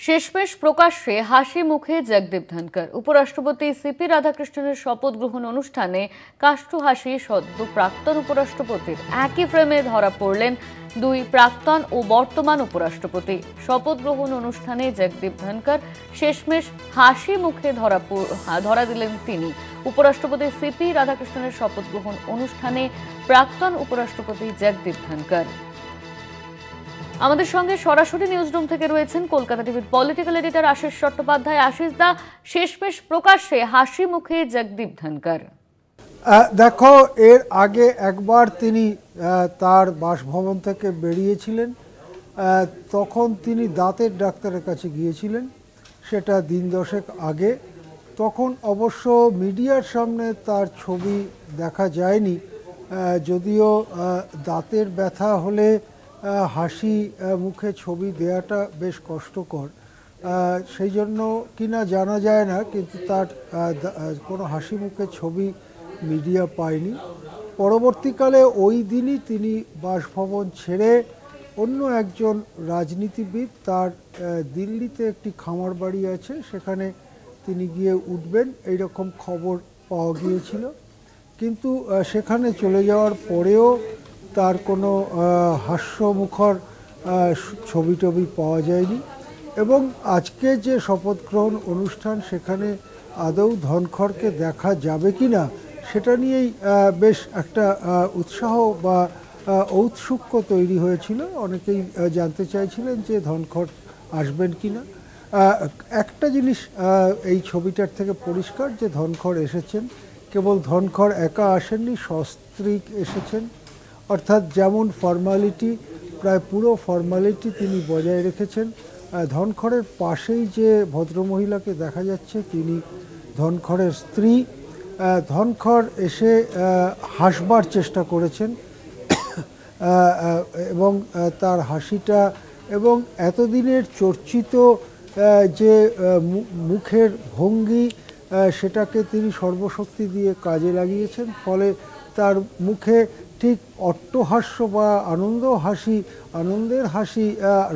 শেষমেশ প্রকাশ্যে হাসি মুখে জগদীপ ধনকর। উপরাষ্ট্রপতি সিপি রাধাকৃষ্ণনের শপথ গ্রহণ অনুষ্ঠানে কাষ্ঠ হাসি সদ্য প্রাক্তন উপরাষ্ট্রপতির। একই ফ্রেমে ধরা পড়লেন দুই প্রাক্তন ও বর্তমান উপরাষ্ট্রপতি। শপথ গ্রহণ অনুষ্ঠানে জগদীপ ধনকর শেষমেশ হাসি মুখে ধরা দিলেন তিনি। উপরাষ্ট্রপতি সিপি রাধাকৃষ্ণনের শপথ গ্রহণ অনুষ্ঠানে প্রাক্তন উপরাষ্ট্রপতি জগদীপ ধনকর। আমাদের সঙ্গে সরাসরি নিউজরুম থেকে রয়েছেন কলকাতা টিভির পলিটিক্যাল এডিটর আশিস চট্টোপাধ্যায়। আশিস দা, শেষমেশ প্রকাশ্যে হাসি মুখে জগদীপ ধনকর। দেখো, এর আগে একবার তিনি তার বাসভবন থেকে বেরিয়েছিলেন, তখন তিনি দাঁতের ডাক্তারের কাছে গিয়েছিলেন, সেটা দিন দশেক আগে। তখন অবশ্য মিডিয়ার সামনে তার ছবি দেখা যায়নি, যদিও দাঁতের ব্যথা হলে হাসি মুখে ছবি দেওয়াটা বেশ কষ্টকর, সেই জন্য কিনা জানা যায় না, কিন্তু তার কোনো হাসি মুখে ছবি মিডিয়া পায়নি। পরবর্তীকালে ওই দিনই তিনি বাসভবন ছেড়ে অন্য একজন রাজনীতিবিদ, তার দিল্লিতে একটি খামার বাড়ি আছে, সেখানে তিনি গিয়ে উঠবেন এইরকম খবর পাওয়া গিয়েছিল। কিন্তু সেখানে চলে যাওয়ার পরেও তার কোনো হাস্যমুখর ছবি টবি পাওয়া যায়নি। এবং আজকে যে শপথ গ্রহণ অনুষ্ঠান, সেখানে আদৌ ধনখড়কে দেখা যাবে কি না সেটা নিয়েই বেশ একটা উৎসাহ বা ঔৎসুক্য তৈরি হয়েছিল। অনেকেই জানতে চাইছিলেন যে ধনখড় আসবেন কি না। একটা জিনিস এই ছবিটার থেকে পরিষ্কার যে ধনখড় এসেছেন, কেবল ধনখড় একা আসেননি, সস্ত্রীক এসেছেন। অর্থাৎ যেমন ফর্মালিটি, প্রায় পুরো ফর্মালিটি তিনি বজায় রেখেছেন। ধনখড়ের পাশেই যে ভদ্রমহিলাকে দেখা যাচ্ছে, তিনি ধনখড়ের স্ত্রী। ধনখড় এসে হাসবার চেষ্টা করেছেন এবং তার হাসিটা এবং এতদিনের চর্চিত যে মুখের ভঙ্গি, সেটাকে তিনি সর্বশক্তি দিয়ে কাজে লাগিয়েছেন। ফলে তার মুখে ঠিক অট্টহাস্য বা আনন্দের হাসি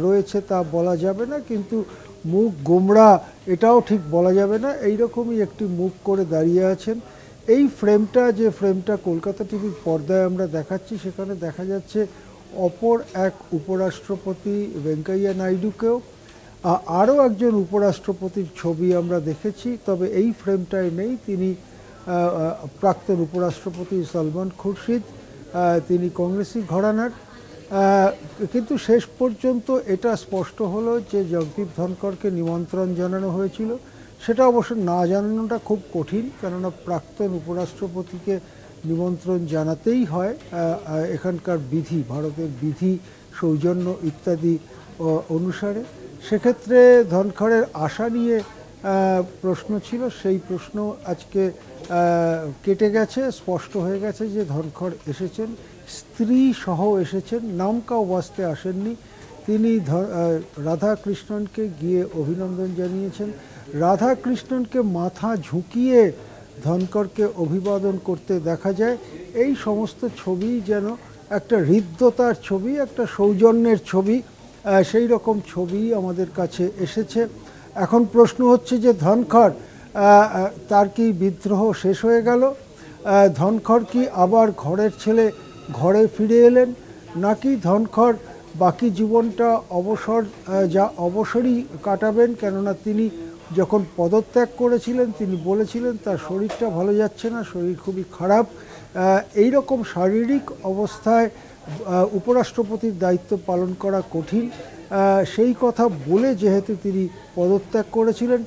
রয়েছে তা বলা যাবে না, কিন্তু মুখ গোমড়া এটাও ঠিক বলা যাবে না, এইরকমই একটি মুখ করে দাঁড়িয়ে আছেন। এই ফ্রেমটা, যে ফ্রেমটা কলকাতা টিভির পর্দায় আমরা দেখাচ্ছি, সেখানে দেখা যাচ্ছে অপর এক উপরাষ্ট্রপতি ভেঙ্কাইয়া নাইডুকেও। আরও একজন উপরাষ্ট্রপতির ছবি আমরা দেখেছি, তবে এই ফ্রেমটায় নেই। তিনি প্রাক্তন উপরাষ্ট্রপতি সলমান খুরশিদ, তিনি কংগ্রেসি ঘরানার। কিন্তু শেষ পর্যন্ত এটা স্পষ্ট হলো যে জগদীপ ধনকরকে নিমন্ত্রণ জানানো হয়েছিল। সেটা অবশ্য না জানানোটা খুব কঠিন, কেননা প্রাক্তন উপরাষ্ট্রপতিকে নিমন্ত্রণ জানাতেই হয়, এখানকার বিধি, ভারতের বিধি, সৌজন্য ইত্যাদি অনুসারে। সেক্ষেত্রে ধনখড়ের আশা নিয়ে প্রশ্ন ছিল, সেই প্রশ্ন আজকে কেটে গেছে। স্পষ্ট হয়ে গেছে যে ধনখড় এসেছেন, স্ত্রী সহ এসেছেন, নামকা ওয়াস্তে আসেননি। তিনি রাধাকৃষ্ণনকে গিয়ে অভিনন্দন জানিয়েছেন। রাধাকৃষ্ণনকে মাথা ঝুঁকিয়ে ধনখড়কে অভিবাদন করতে দেখা যায়। এই সমস্ত ছবি যেন একটা হৃদ্যতার ছবি, একটা সৌজন্যের ছবি, সেই রকম ছবি আমাদের কাছে এসেছে। এখন প্রশ্ন হচ্ছে যে ধনখড়, তার কি বিদ্রোহ শেষ হয়ে গেল? ধনখড় কি আবার ঘরের ছেলে ঘরে ফিরে এলেন, নাকি ধনখড় বাকি জীবনটা অবসরই কাটাবেন? কেননা তিনি যখন পদত্যাগ করেছিলেন, তিনি বলেছিলেন তার শরীরটা ভালো যাচ্ছে না, শরীর খুবই খারাপ। এই রকম শারীরিক অবস্থায় উপরাষ্ট্রপতির দায়িত্ব পালন করা কঠিন, সেই কথা বলে যেহেতু তিনি পদত্যাগ করেছিলেন,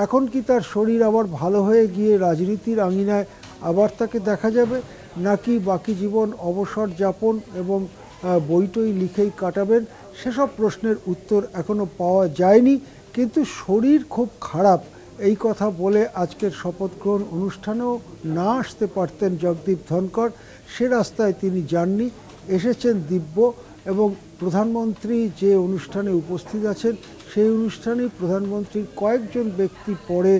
এখন কি তার শরীর আবার ভালো হয়ে গিয়ে রাজনীতির আঙিনায় আবার তাকে দেখা যাবে, নাকি বাকি জীবন অবসর যাপন এবং বইটই লিখেই কাটাবেন? সেসব প্রশ্নের উত্তর এখনও পাওয়া যায়নি। কিন্তু শরীর খুব খারাপ, এই কথা বলে আজকের শপথ গ্রহণ অনুষ্ঠানেও না আসতে পারতেন জগদীপ ধনকর। সে রাস্তায় তিনি যাননি, এসেছেন দিব্য। এবং প্রধানমন্ত্রী যে অনুষ্ঠানে উপস্থিত আছেন, সেই অনুষ্ঠানে প্রধানমন্ত্রীর কয়েকজন ব্যক্তি পরে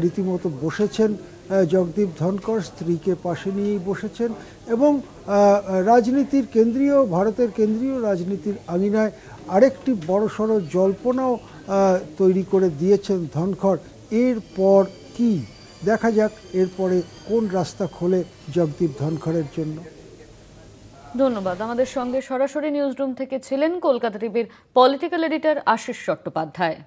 রীতিমতো বসেছেন। জগদীপ ধনকর স্ত্রীকে পাশে নিয়েই বসেছেন এবং ভারতের কেন্দ্রীয় রাজনীতির আঙিনায় আরেকটি বড়সড় জল্পনাও তৈরি করে দিয়েছেন ধনখড়। এরপর কি দেখা যাক, এরপরে কোন রাস্তা খোলে জগদীপ ধনখড়ের জন্য। ধন্যবাদ। আমাদের সঙ্গে সরাসরি নিউজ রুম থেকে ছিলেন কলকাতা টিভির পলিটিক্যাল এডিটর আশিস চট্টোপাধ্যায়।